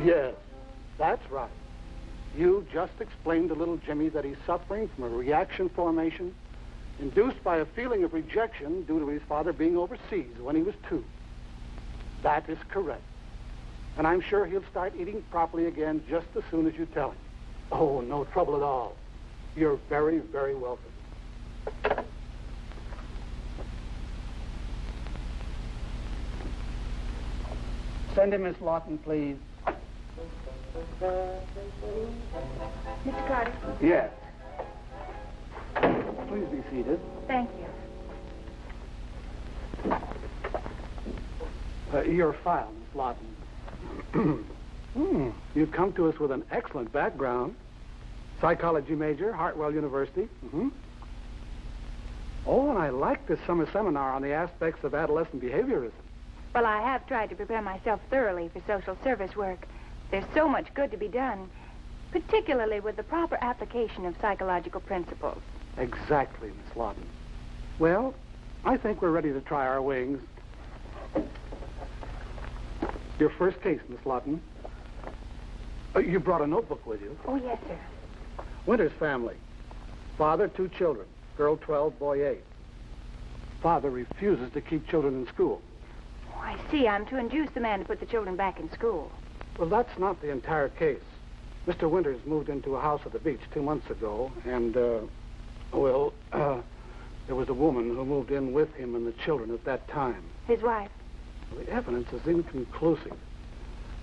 Yes, that's right. You just explained to little Jimmy that he's suffering from a reaction formation induced by a feeling of rejection due to his father being overseas when he was 2. That is correct. And I'm sure he'll start eating properly again just as soon as you tell him. Oh, no trouble at all. You're very, very welcome. Send him Miss Lawton, please. Mr. Carter? Yes. Please be seated. Thank you. Your file, Miss Lawton. You've come to us with an excellent background. Psychology major, Hartwell University. Oh, and I like this summer seminar on the aspects of adolescent behaviorism. Well, I have tried to prepare myself thoroughly for social service work. There's so much good to be done, particularly with the proper application of psychological principles. Exactly, Miss Lawton. Well, I think we're ready to try our wings. Your first case, Miss Lawton. You brought a notebook with you. Oh, yes, sir. Winters family. Father, 2 children. Girl 12, boy 8. Father refuses to keep children in school. Oh, I see. I'm to induce the man to put the children back in school. Well, that's not the entire case. Mr. Winters moved into a house at the beach 2 months ago, and, there was a woman who moved in with him and the children at that time. His wife? Well, the evidence is inconclusive.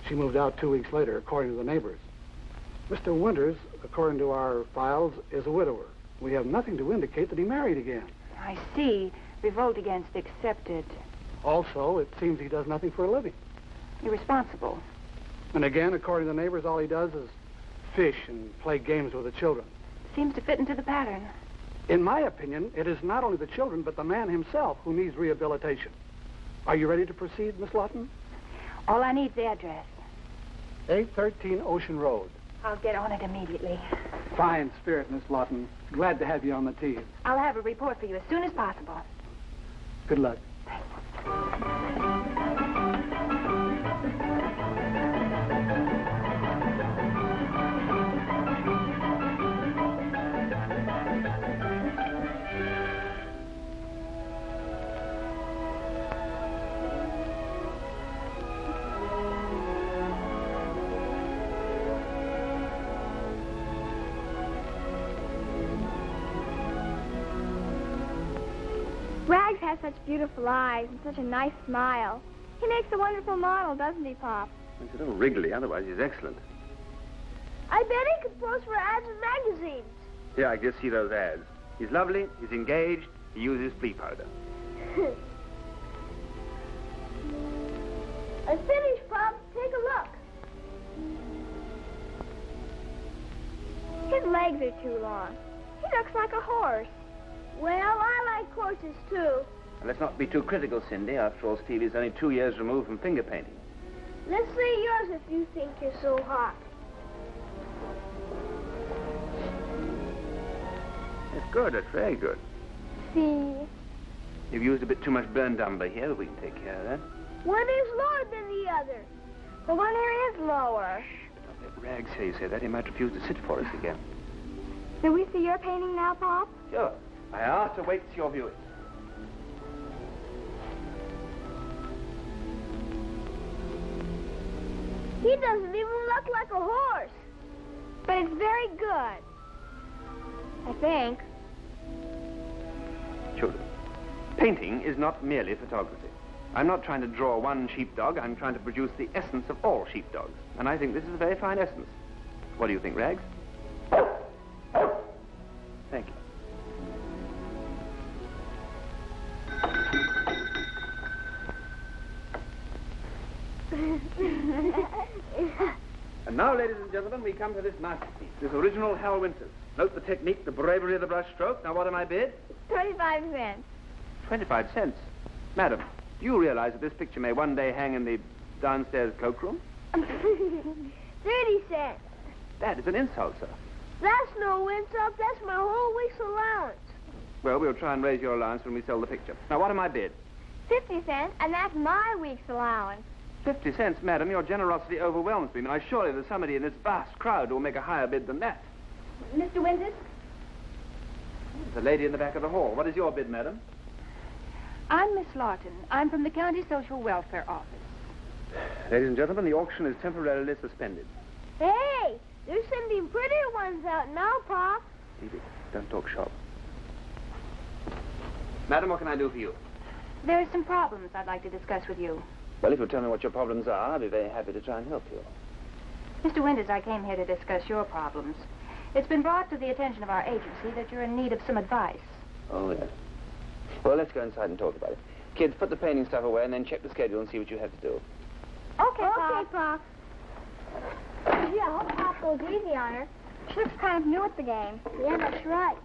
She moved out 2 weeks later, according to the neighbors. Mr. Winters, according to our files, is a widower. We have nothing to indicate that he married again. I see. Revolt against accepted. Also, it seems he does nothing for a living. Irresponsible. And again, according to the neighbors, all he does is fish and play games with the children. Seems to fit into the pattern. In my opinion, it is not only the children, but the man himself who needs rehabilitation. Are you ready to proceed, Miss Lawton? All I need is the address. 813 Ocean Road. I'll get on it immediately. Fine spirit, Miss Lawton. Glad to have you on the team. I'll have a report for you as soon as possible. Good luck. Rags has such beautiful eyes and such a nice smile. He makes a wonderful model, doesn't he, Pop? He's a little wriggly, otherwise he's excellent. I bet he could pose for ads in magazines. Yeah, I just see those ads. He's lovely, he's engaged, he uses flea powder. I'm finished, Pop. Take a look. His legs are too long. He looks like a horse. Well, I like horses, too. And let's not be too critical, Cindy. After all, Stevie's only 2 years removed from finger painting. Let's see yours if you think you're so hot. It's good, it's very good. See? You've used a bit too much burnt umber here, but we can take care of that. One is lower than the other. The one here is lower. Don't let Rags hear you say that. He might refuse to sit for us again. Do we see your painting now, Pop? Sure. I asked to wait till your viewing. He doesn't even look like a horse. But it's very good. I think. Children, painting is not merely photography. I'm not trying to draw one sheepdog. I'm trying to produce the essence of all sheepdogs. And I think this is a very fine essence. What do you think, Rags? Thank you. And now, ladies and gentlemen, we come to this masterpiece, this original Hal Winters. Note the technique, the bravery of the brush stroke. Now, what am I bid? 25 cents. 25 cents. Madam, do you realize that this picture may one day hang in the downstairs cloakroom? 30 cents. That is an insult, sir. That's no insult. That's my whole week's allowance. Well, we'll try and raise your allowance when we sell the picture. Now, what am I bid? 50 cents, and that's my week's allowance. 50 cents, madam. Your generosity overwhelms me. I mean, surely there's somebody in this vast crowd who will make a higher bid than that. Mr. Winters? There's a lady in the back of the hall. What is your bid, madam? I'm Miss Lawton. I'm from the County Social Welfare Office. Ladies and gentlemen, the auction is temporarily suspended. Hey, there's some prettier ones out now, Pop. Evie, don't talk shop. Madam, what can I do for you? There are some problems I'd like to discuss with you. Well, if you'll tell me what your problems are, I'll be very happy to try and help you. Mr. Winters, I came here to discuss your problems. It's been brought to the attention of our agency that you're in need of some advice. Oh, yes. Well, let's go inside and talk about it. Kids, put the painting stuff away and then check the schedule and see what you have to do. Okay, Pop. Yeah, I hope Pop goes easy on her. She looks kind of new at the game. Yeah, that's right.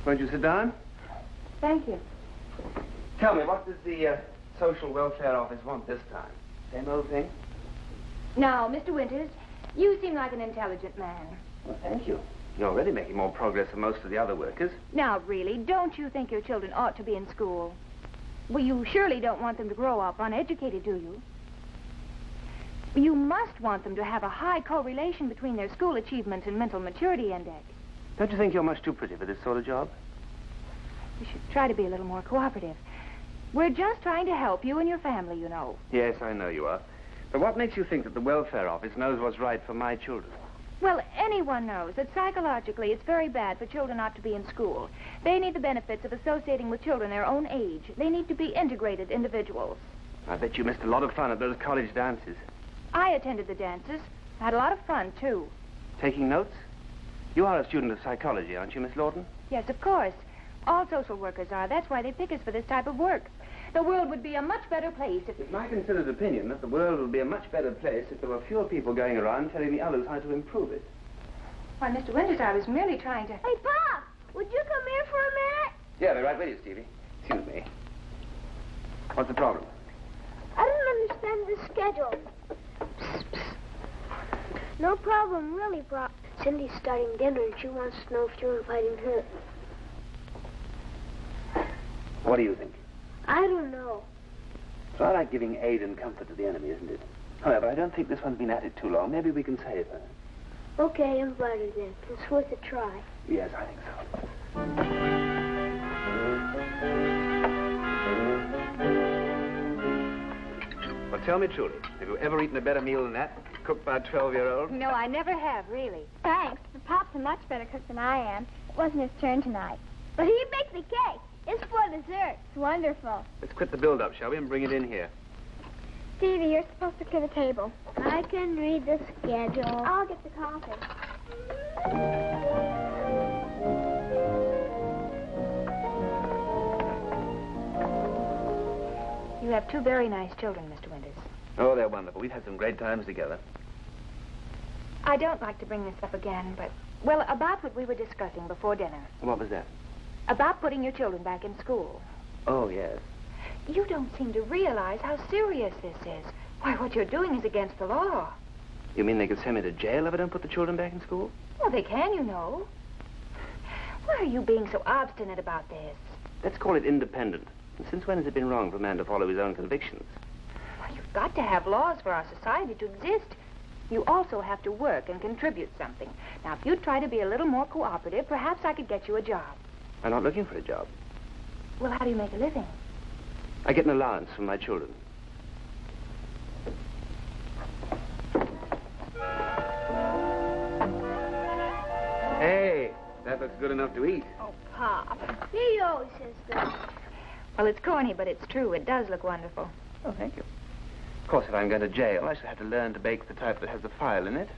Won't you sit down? Thank you. Tell me, what does the Social Welfare Office want this time? Same old thing? Now, Mr. Winters, you seem like an intelligent man. Well, thank you. You're already making more progress than most of the other workers. Now, really, don't you think your children ought to be in school? Well, you surely don't want them to grow up uneducated, do you? You must want them to have a high correlation between their school achievement and mental maturity index. Don't you think you're much too pretty for this sort of job? You should try to be a little more cooperative. We're just trying to help you and your family, you know. Yes, I know you are. But what makes you think that the welfare office knows what's right for my children? Well, anyone knows that psychologically it's very bad for children not to be in school. They need the benefits of associating with children their own age. They need to be integrated individuals. I bet you missed a lot of fun at those college dances. I attended the dances. I had a lot of fun, too. Taking notes? You are a student of psychology, aren't you, Miss Lawton? Yes, of course. All social workers are. That's why they pick us for this type of work. The world would be a much better place if... It's my considered opinion that the world would be a much better place if there were fewer people going around telling the others how to improve it. Why, Mr. Winters, I was merely trying to... Hey, Pop, would you come here for a minute? Yeah, I'll be right with you, Stevie. Excuse me. What's the problem? I don't understand the schedule. Psst, psst. No problem, really, Pop. Cindy's starting dinner, and she wants to know if you're inviting her. What do you think? I don't know. It's all right giving aid and comfort to the enemy, isn't it? However, I don't think this one's been at it too long. Maybe we can save her. Okay, invite her then. It's worth a try. Yes, I think so. Well, tell me truly, have you ever eaten a better meal than that? Cooked by a 12-year-old? No, I never have, really. Thanks, but Pop's a much better cook than I am. It wasn't his turn tonight. But he baked the cake. It's for dessert. It's wonderful. Let's quit the build-up, shall we, and bring it in here. Stevie, you're supposed to clear the table. I can read the schedule. I'll get the coffee. You have two very nice children, Mr. Winters. Oh, they're wonderful. We've had some great times together. I don't like to bring this up again, but, well, about what we were discussing before dinner. What was that? About putting your children back in school. Oh, yes. You don't seem to realize how serious this is. Why, what you're doing is against the law. You mean they could send me to jail if I don't put the children back in school? Well, they can, you know. Why are you being so obstinate about this? Let's call it independent. And since when has it been wrong for a man to follow his own convictions? Well, you've got to have laws for our society to exist. You also have to work and contribute something. Now, if you'd try to be a little more cooperative, perhaps I could get you a job. I'm not looking for a job. Well, how do you make a living? I get an allowance from my children. Hey, that looks good enough to eat. Oh, Pop. He always says that. Well, it's corny, but it's true. It does look wonderful. Oh, thank you. Of course, if I'm going to jail, I shall have to learn to bake the type that has a file in it.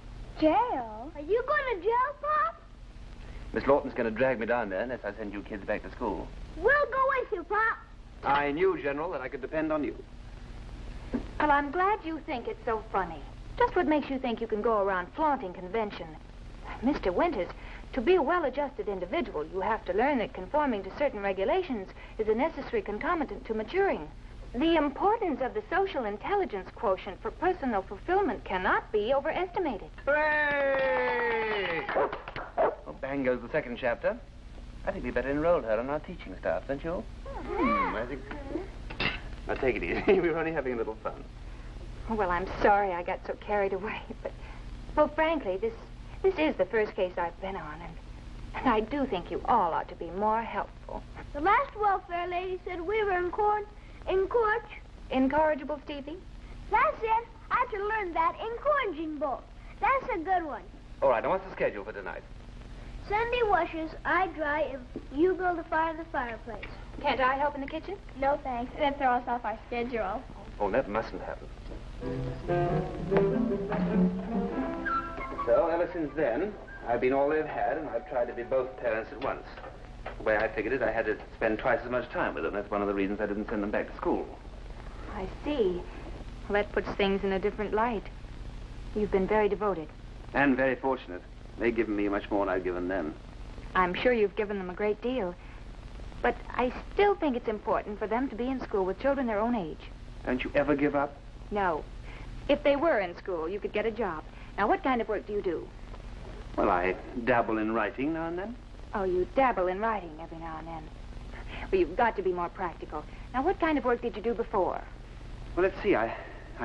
Jail? Are you going to jail, Pop? Miss Lawton's going to drag me down there unless I send you kids back to school. We'll go with you, Pop. I knew, General, that I could depend on you. Well, I'm glad you think it's so funny. Just what makes you think you can go around flaunting convention? Mr. Winters, to be a well-adjusted individual, you have to learn that conforming to certain regulations is a necessary concomitant to maturing. The importance of the social intelligence quotient for personal fulfillment cannot be overestimated. Hooray! Well, bang goes the second chapter. I think we better enroll her on our teaching staff, don't you? Yeah. I think... Now, take it easy. We were only having a little fun. Well, I'm sorry I got so carried away, but, well, frankly, this is the first case I've been on, and I do think you all ought to be more helpful. The last welfare lady said we were Incorrigible, Stevie? That's it. I can learn that encouraging book. That's a good one. All right, now what's the schedule for tonight? Sunday washes, I dry, and you build a fire in the fireplace. Can't I help in the kitchen? No, thanks. That'd throw us off our schedule. Oh, that mustn't happen. So, ever since then, I've been all they've had, and I've tried to be both parents at once. The way I figured it, I had to spend twice as much time with them. That's one of the reasons I didn't send them back to school. I see. Well, that puts things in a different light. You've been very devoted. And very fortunate. They've given me much more than I've given them. I'm sure you've given them a great deal. But I still think it's important for them to be in school with children their own age. Don't you ever give up? No. If they were in school, you could get a job. Now, what kind of work do you do? Well, I dabble in writing now and then. Oh, you dabble in writing every now and then. Well, you've got to be more practical. Now, what kind of work did you do before? Well, let's see. I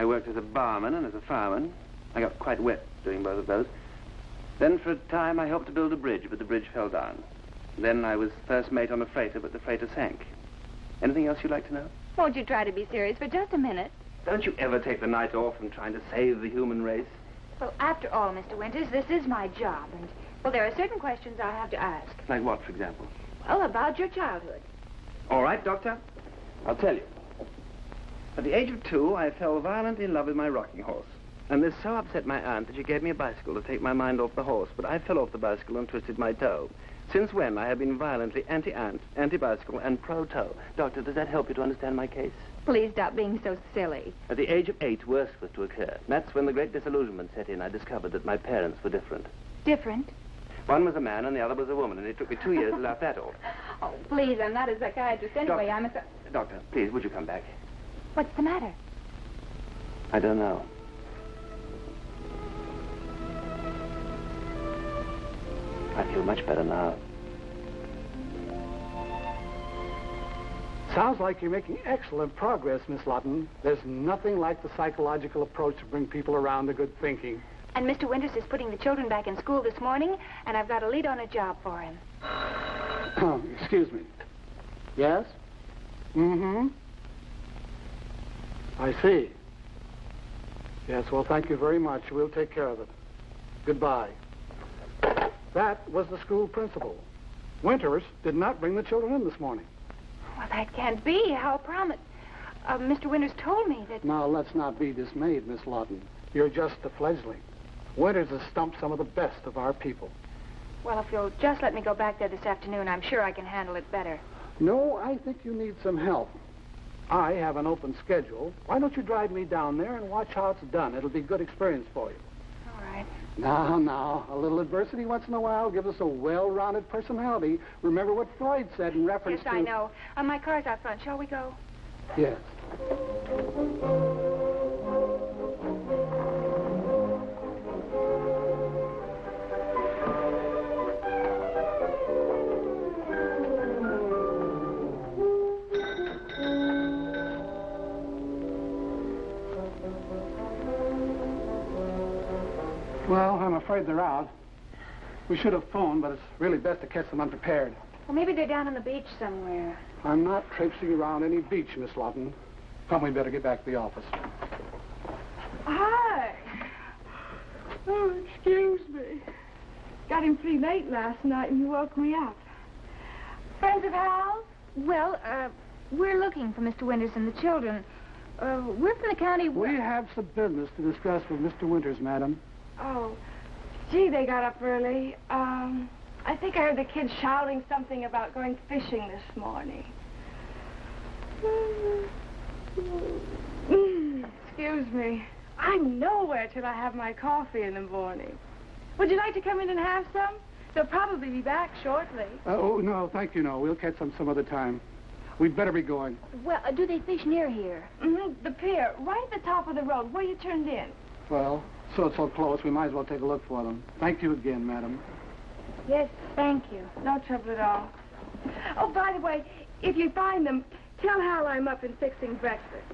worked as a barman and as a fireman. I got quite wet doing both of those. Then for a time I helped to build a bridge, but the bridge fell down. Then I was first mate on a freighter, but the freighter sank. Anything else you'd like to know? Won't you try to be serious for just a minute? Don't you ever take the night off from trying to save the human race? Well, after all, Mr. Winters, this is my job, and, well, there are certain questions I have to ask. Like what, for example? Well, about your childhood. All right, Doctor. I'll tell you. At the age of 2, I fell violently in love with my rocking horse. And this so upset my aunt that she gave me a bicycle to take my mind off the horse, but I fell off the bicycle and twisted my toe. Since when, I have been violently anti-aunt, anti-bicycle, and pro-toe. Doctor, does that help you to understand my case? Please stop being so silly. At the age of 8, worse was to occur. That's when the great disillusionment set in. I discovered that my parents were different. Different? One was a man and the other was a woman, and it took me 2 years to laugh that off. Oh, please, I'm not a psychiatrist anyway. Doctor, I'm a... Doctor, please, would you come back? What's the matter? I don't know. I feel much better now. Sounds like you're making excellent progress, Miss Lawton. There's nothing like the psychological approach to bring people around to good thinking. And Mr. Winters is putting the children back in school this morning, and I've got a lead on a job for him. Oh, excuse me. Yes? Mm-hmm. I see. Yes, well, thank you very much. We'll take care of it. Goodbye. That was the school principal. Winters did not bring the children in this morning. Well, that can't be. How promised. Mr. Winters told me that... Now, let's not be dismayed, Miss Lawton. You're just a fledgling. Winters has stumped some of the best of our people. Well, if you'll just let me go back there this afternoon, I'm sure I can handle it better. No, I think you need some help. I have an open schedule. Why don't you drive me down there and watch how it's done? It'll be good experience for you. All right. Now, a little adversity once in a while gives us a well-rounded personality. Remember what Freud said in reference Yes, to... I know. My car's out front. Shall we go? Yes. Well, I'm afraid they're out. We should have phoned, but it's really best to catch them unprepared. Well, maybe they're down on the beach somewhere. I'm not traipsing around any beach, Miss Lawton. Come, we better get back to the office. Hi. Oh, excuse me. Got him pretty late last night and you woke me up. Friends of Hal's? Well, we're looking for Mr. Winters and the children. We're from the county... We have some business to discuss with Mr. Winters, madam. Oh, gee, they got up early. I think I heard the kids shouting something about going fishing this morning. Excuse me. I'm nowhere till I have my coffee in the morning. Would you like to come in and have some? They'll probably be back shortly. Oh, no, thank you, no. We'll catch them some other time. We'd better be going. Well, do they fish near here? Mm-hmm. The pier, right at the top of the road, where you turned in. Well, so it's so close, we might as well take a look for them. Thank you again, madam. Yes, thank you. No trouble at all. Oh, by the way, if you find them, Tell Hal I'm up and fixing breakfast.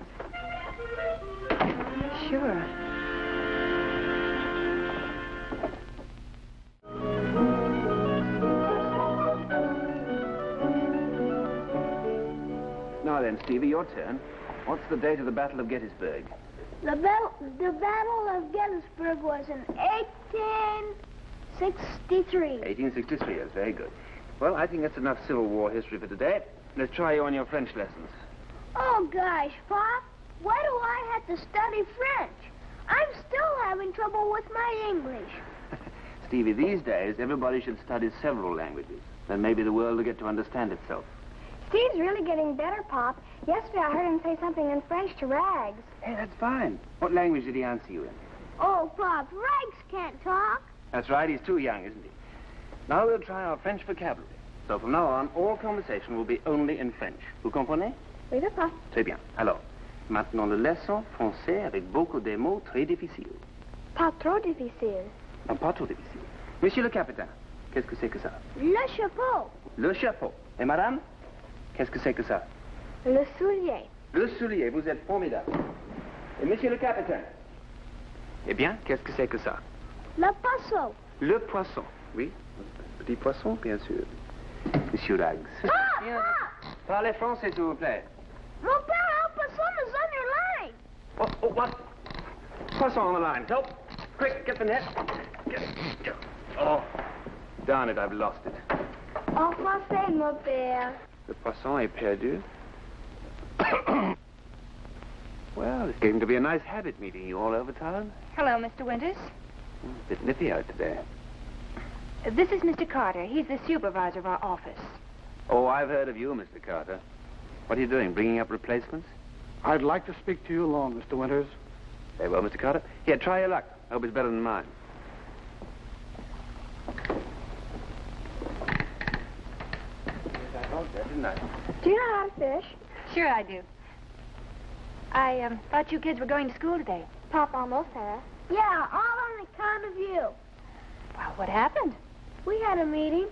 Sure. Now then, Stevie, your turn. What's the date of the Battle of Gettysburg? The Battle of Gettysburg was in 1863. 1863, yes, very good. Well, I think that's enough Civil War history for today. Let's try you on your French lessons. Oh, gosh, Pop. Why do I have to study French? I'm still having trouble with my English. Stevie, these days, everybody should study several languages. Then maybe the world will get to understand itself. Steve's really getting better, Pop. Yesterday I heard him say something in French to Rags. Hey, that's fine. What language did he answer you in? Oh, Pop, Rags can't talk. That's right, he's too young, isn't he? Now we'll try our French vocabulary. So from now on, all conversation will be only in French. Vous comprenez? Oui, Papa. Très bien. Alors, maintenant le leçon français avec beaucoup de mots très difficiles. Pas trop difficile. Non, pas trop difficiles. Monsieur le capitaine, qu'est-ce que c'est que ça? Le chapeau. Le chapeau. Et madame, qu'est-ce que c'est que ça? Le soulier. Le soulier, vous êtes formidable. Et monsieur le capitaine? Eh bien, qu'est-ce que c'est que ça? Le poisson. Le poisson. Oui, petit poisson, bien sûr. Monsieur Rags. Parlez français, s'il vous plaît. Mon père, our poisson is on your line. Oh, what? Poisson on the line. Help. Quick, get the net. Get it. Oh, darn it, I've lost it. En français, mon père. Le poisson est perdu. Well, it's getting to be a nice habit meeting you all over town. Hello, Mr. Winters. A bit nippy out today. This is Mr. Carter. He's the supervisor of our office. Oh, I've heard of you, Mr. Carter. What are you doing, bringing up replacements? I'd like to speak to you alone, Mr. Winters. Very well, Mr. Carter. Here, try your luck. I hope it's better than mine. Yes, I thought that, didn't I? Do you know how to fish? Sure I do. I thought you kids were going to school today. Pop almost has. Yeah, all on account of you. Well, what happened? We had a meeting.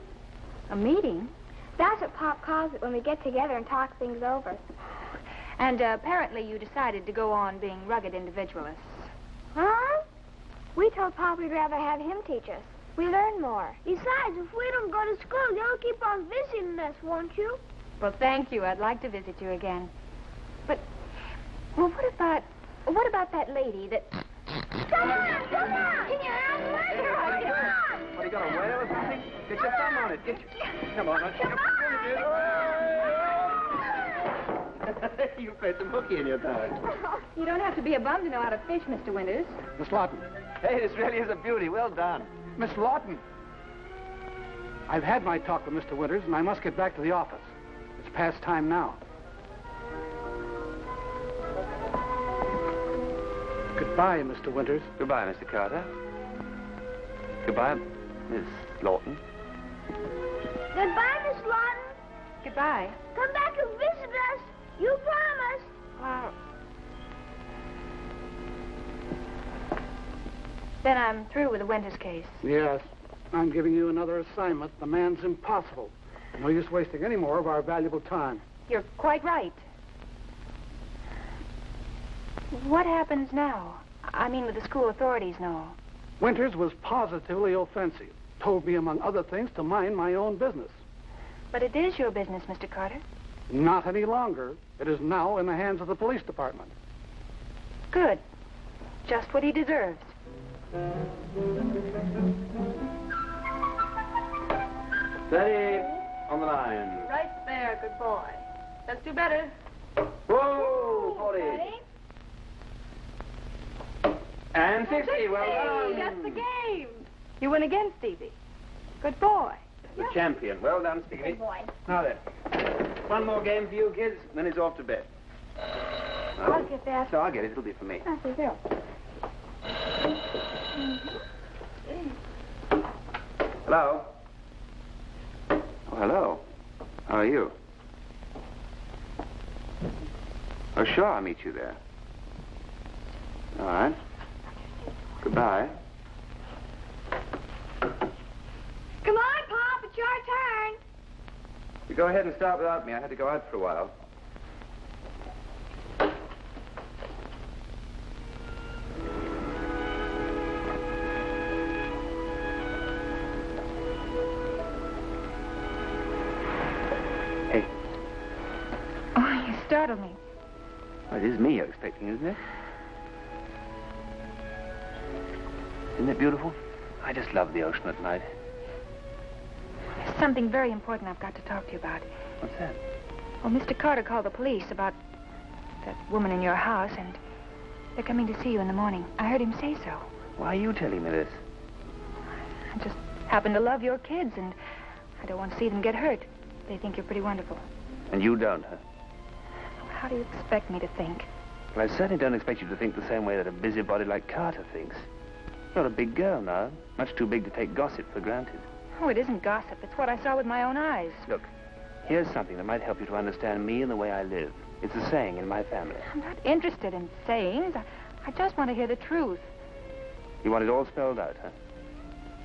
A meeting? That's what Pop calls it when we get together and talk things over. And apparently you decided to go on being rugged individualists. Huh? We told Pop we'd rather have him teach us. We learn more. Besides, if we don't go to school, you'll keep on visiting us, won't you? Well, thank you. I'd like to visit you again. But, well, what about that lady that... Come on, come on! Can you handle it? Come on. What, you got a whale or something? Get your thumb on it. Come on. You played some hooky in your time. You don't have to be a bum to know how to fish, Mr. Winters. Miss Lawton. Hey, this really is a beauty. Well done. Miss Lawton. I've had my talk with Mr. Winters, and I must get back to the office. It's past time now. Goodbye, Mr. Winters. Goodbye, Mr. Carter. Goodbye, Miss Lawton. Goodbye, Miss Lawton. Goodbye. Come back and visit us. You promised. Well... Then I'm through with the Winters case. Yes. I'm giving you another assignment. The man's impossible. No use wasting any more of our valuable time. You're quite right. What happens now? I mean, with the school authorities know. Winters was positively offensive. Told me, among other things, to mind my own business. But it is your business, Mr. Carter. Not any longer. It is now in the hands of the police department. Good. Just what he deserves. Steady on the line. Right there, good boy. Let's do better. Whoa, 40. And 60, well done. That's the game. You win again, Stevie. Good boy. The champion. Well done, Stevie. Good boy. Now then, one more game for you kids, then it's off to bed. I'll get that. So I'll get it. It'll be for me. That's a zero. Hello? Oh, hello. How are you? Oh, sure, I'll meet you there. All right. Goodbye. Come on, Pop. It's your turn. You go ahead and start without me. I had to go out for a while. startled me. Well, it is me you're expecting, isn't it? Isn't it beautiful? I just love the ocean at night. There's something very important I've got to talk to you about. What's that? Well, Mr. Carter called the police about that woman in your house, and they're coming to see you in the morning. I heard him say so. Why are you telling me this? I just happen to love your kids, and I don't want to see them get hurt. They think you're pretty wonderful. And you don't, huh? How do you expect me to think? Well, I certainly don't expect you to think the same way that a busybody like Carter thinks. You're a big girl now, much too big to take gossip for granted. Oh, it isn't gossip. It's what I saw with my own eyes. Look, here's something that might help you to understand me and the way I live. It's a saying in my family. I'm not interested in sayings. I just want to hear the truth. You want it all spelled out, huh?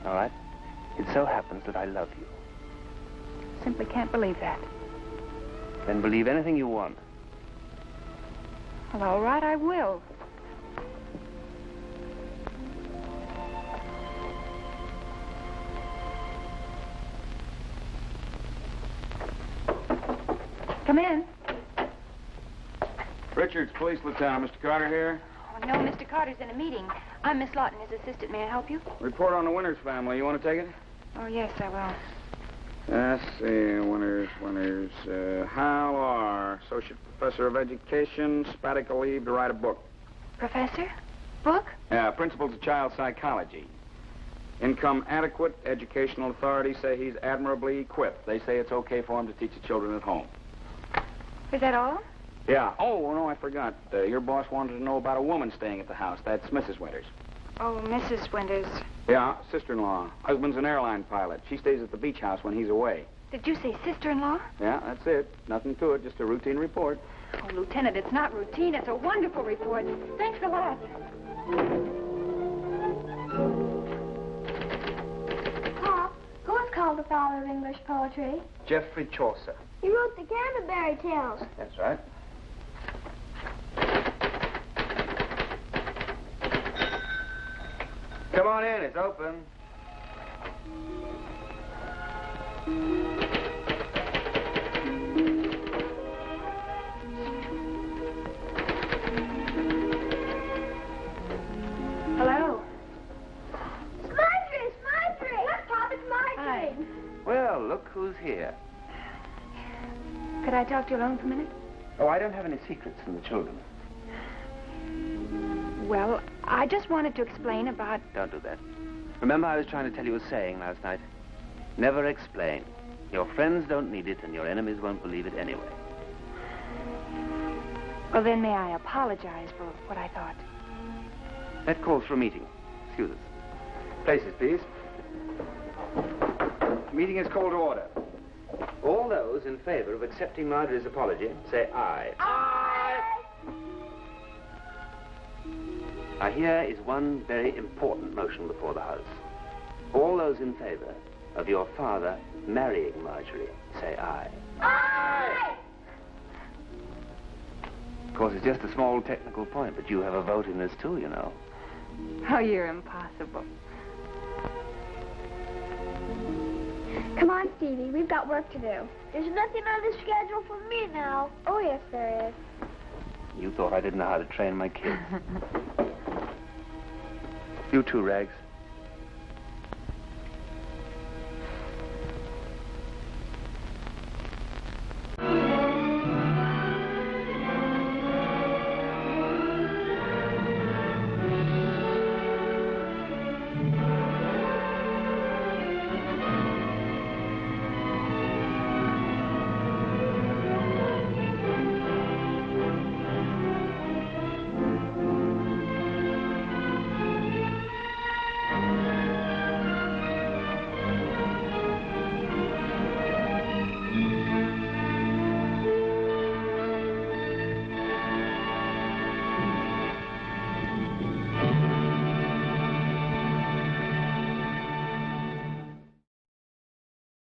All right. It so happens that I love you. Simply can't believe that. Then believe anything you want. Well, all right, I will. Come in. Richards, Police Lieutenant. Mr. Carter here. Oh, no, Mr. Carter's in a meeting. I'm Miss Lawton, his assistant. May I help you? Report on the Winters family. You want to take it? Oh, yes, I will. Let's see. Winters. Hal R., Associate Professor of Education, sabbatical leave to write a book. Professor? Book? Yeah, Principles of Child Psychology. Income adequate. Educational authorities say he's admirably equipped. They say it's okay for him to teach the children at home. Is that all? Yeah. Oh, no, I forgot. Your boss wanted to know about a woman staying at the house. That's Mrs. Winters. Oh, Mrs. Winters. Yeah, sister-in-law. Husband's an airline pilot. She stays at the beach house when he's away. Did you say sister-in-law? Yeah, that's it. Nothing to it, just a routine report. Oh, Lieutenant, it's not routine. It's a wonderful report. Thanks a lot. Pop, who is called the father of English poetry? Geoffrey Chaucer. He wrote the Canterbury Tales. That's right. Come on in, it's open. Hello. It's Marjorie! Look, Pop, it's Marjorie! Hi. Well, look who's here. Could I talk to you alone for a minute? Oh, I don't have any secrets from the children. Well, I just wanted to explain about... Don't do that. Remember I was trying to tell you a saying last night? Never explain. Your friends don't need it, and your enemies won't believe it anyway. Well, then may I apologize for what I thought? That calls for a meeting. Excuse us. Places, please. The meeting is called to order. All those in favor of accepting Marjorie's apology, say aye. Aye! Now, here is one very important motion before the House. All those in favor of your father marrying Marjorie, say aye. Aye! Of course, it's just a small technical point, but you have a vote in this, too, you know. Oh, you're impossible. Come on, Stevie, we've got work to do. There's nothing on the schedule for me now. Oh, yes, there is. You thought I didn't know how to train my kids. You too, Rags.